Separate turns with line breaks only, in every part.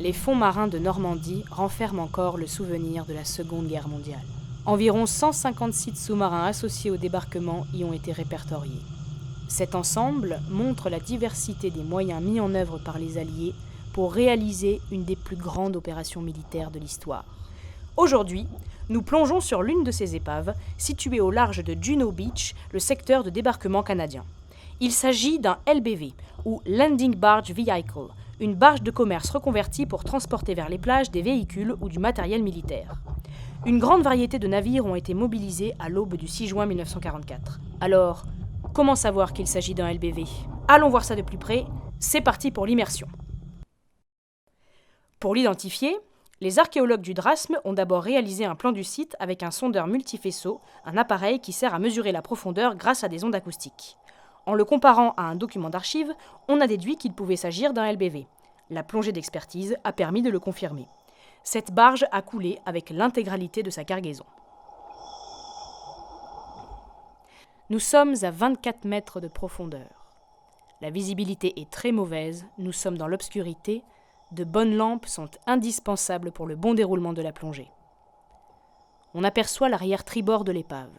les fonds marins de Normandie renferment encore le souvenir de la Seconde Guerre mondiale. Environ 150 sites sous-marins associés au débarquement y ont été répertoriés. Cet ensemble montre la diversité des moyens mis en œuvre par les Alliés pour réaliser une des plus grandes opérations militaires de l'histoire. Aujourd'hui, nous plongeons sur l'une de ces épaves, située au large de Juno Beach, le secteur de débarquement canadien. Il s'agit d'un LBV, ou Landing Barge Vehicle, une barge de commerce reconvertie pour transporter vers les plages des véhicules ou du matériel militaire. Une grande variété de navires ont été mobilisés à l'aube du 6 juin 1944. Alors, comment savoir qu'il s'agit d'un LBV ? Allons voir ça de plus près, c'est parti pour l'immersion. Pour l'identifier, les archéologues du Drasme ont d'abord réalisé un plan du site avec un sondeur multifaisceau, un appareil qui sert à mesurer la profondeur grâce à des ondes acoustiques. En le comparant à un document d'archives, on a déduit qu'il pouvait s'agir d'un LBV. La plongée d'expertise a permis de le confirmer. Cette barge a coulé avec l'intégralité de sa cargaison. Nous sommes à 24 mètres de profondeur. La visibilité est très mauvaise, nous sommes dans l'obscurité. De bonnes lampes sont indispensables pour le bon déroulement de la plongée. On aperçoit l'arrière tribord de l'épave.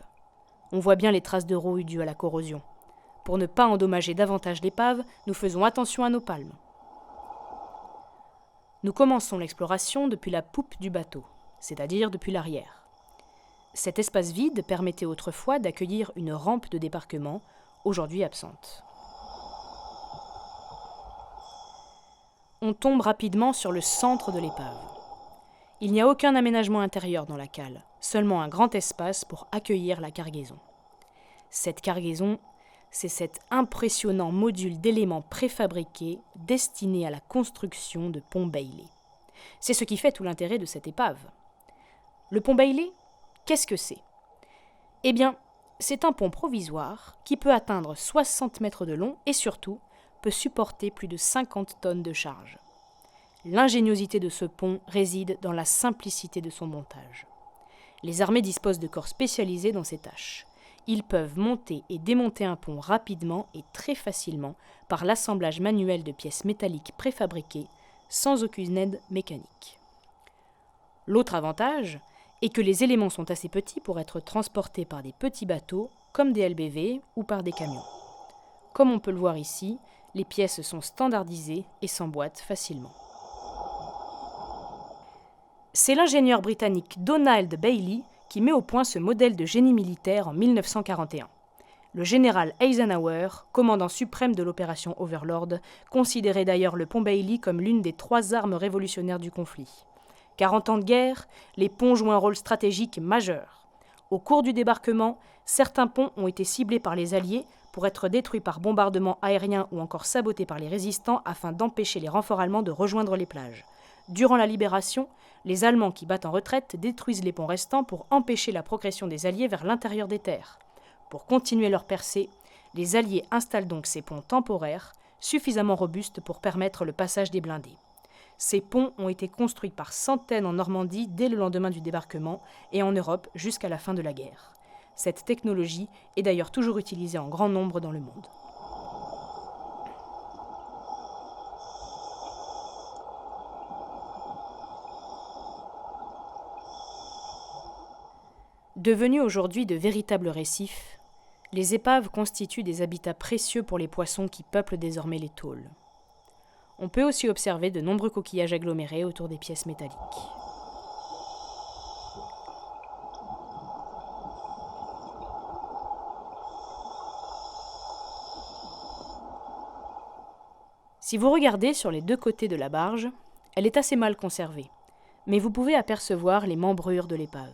On voit bien les traces de rouille dues à la corrosion. Pour ne pas endommager davantage l'épave, nous faisons attention à nos palmes. Nous commençons l'exploration depuis la poupe du bateau, c'est-à-dire depuis l'arrière. Cet espace vide permettait autrefois d'accueillir une rampe de débarquement, aujourd'hui absente. On tombe rapidement sur le centre de l'épave. Il n'y a aucun aménagement intérieur dans la cale, seulement un grand espace pour accueillir la cargaison. Cette cargaison, c'est cet impressionnant module d'éléments préfabriqués destiné à la construction de ponts Bailey. C'est ce qui fait tout l'intérêt de cette épave. Le pont Bailey, qu'est-ce que c'est ? Eh bien, c'est un pont provisoire qui peut atteindre 60 mètres de long et surtout peut supporter plus de 50 tonnes de charge. L'ingéniosité de ce pont réside dans la simplicité de son montage. Les armées disposent de corps spécialisés dans ces tâches. Ils peuvent monter et démonter un pont rapidement et très facilement par l'assemblage manuel de pièces métalliques préfabriquées, sans aucune aide mécanique. L'autre avantage est que les éléments sont assez petits pour être transportés par des petits bateaux, comme des LBV ou par des camions. Comme on peut le voir ici, les pièces sont standardisées et s'emboîtent facilement. C'est l'ingénieur britannique Donald Bailey qui met au point ce modèle de génie militaire en 1941. Le général Eisenhower, commandant suprême de l'opération Overlord, considérait d'ailleurs le pont Bailey comme l'une des 3 armes révolutionnaires du conflit. 40 ans de guerre, les ponts jouent un rôle stratégique majeur. Au cours du débarquement, certains ponts ont été ciblés par les Alliés pour être détruits par bombardements aériens ou encore sabotés par les résistants afin d'empêcher les renforts allemands de rejoindre les plages. Durant la libération, les Allemands qui battent en retraite détruisent les ponts restants pour empêcher la progression des Alliés vers l'intérieur des terres. Pour continuer leur percée, les Alliés installent donc ces ponts temporaires, suffisamment robustes pour permettre le passage des blindés. Ces ponts ont été construits par centaines en Normandie dès le lendemain du débarquement et en Europe jusqu'à la fin de la guerre. Cette technologie est d'ailleurs toujours utilisée en grand nombre dans le monde. Devenus aujourd'hui de véritables récifs, les épaves constituent des habitats précieux pour les poissons qui peuplent désormais les tôles. On peut aussi observer de nombreux coquillages agglomérés autour des pièces métalliques. Si vous regardez sur les 2 côtés de la barge, elle est assez mal conservée, mais vous pouvez apercevoir les membrures de l'épave.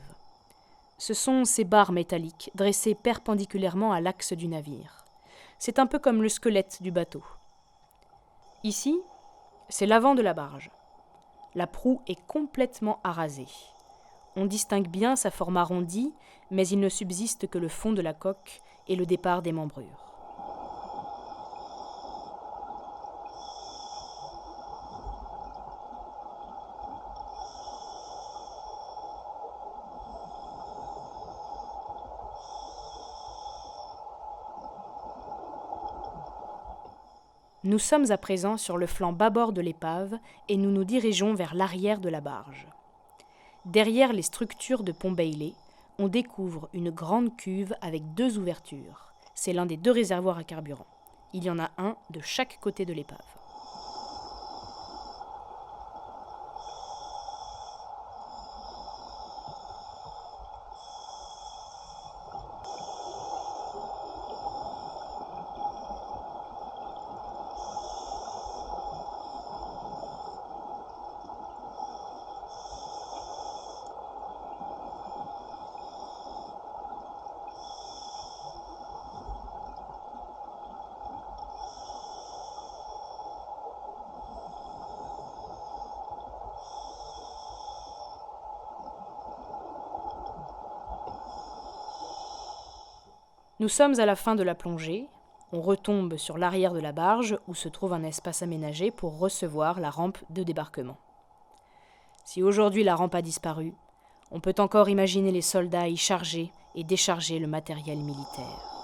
Ce sont ces barres métalliques dressées perpendiculairement à l'axe du navire. C'est un peu comme le squelette du bateau. Ici, c'est l'avant de la barge. La proue est complètement arasée. On distingue bien sa forme arrondie, mais il ne subsiste que le fond de la coque et le départ des membrures. Nous sommes à présent sur le flanc bâbord de l'épave et nous nous dirigeons vers l'arrière de la barge. Derrière les structures de Pont Bailey, on découvre une grande cuve avec 2 ouvertures. C'est l'un des 2 réservoirs à carburant. Il y en a un de chaque côté de l'épave. Nous sommes à la fin de la plongée. On retombe sur l'arrière de la barge où se trouve un espace aménagé pour recevoir la rampe de débarquement. Si aujourd'hui la rampe a disparu, on peut encore imaginer les soldats y charger et décharger le matériel militaire.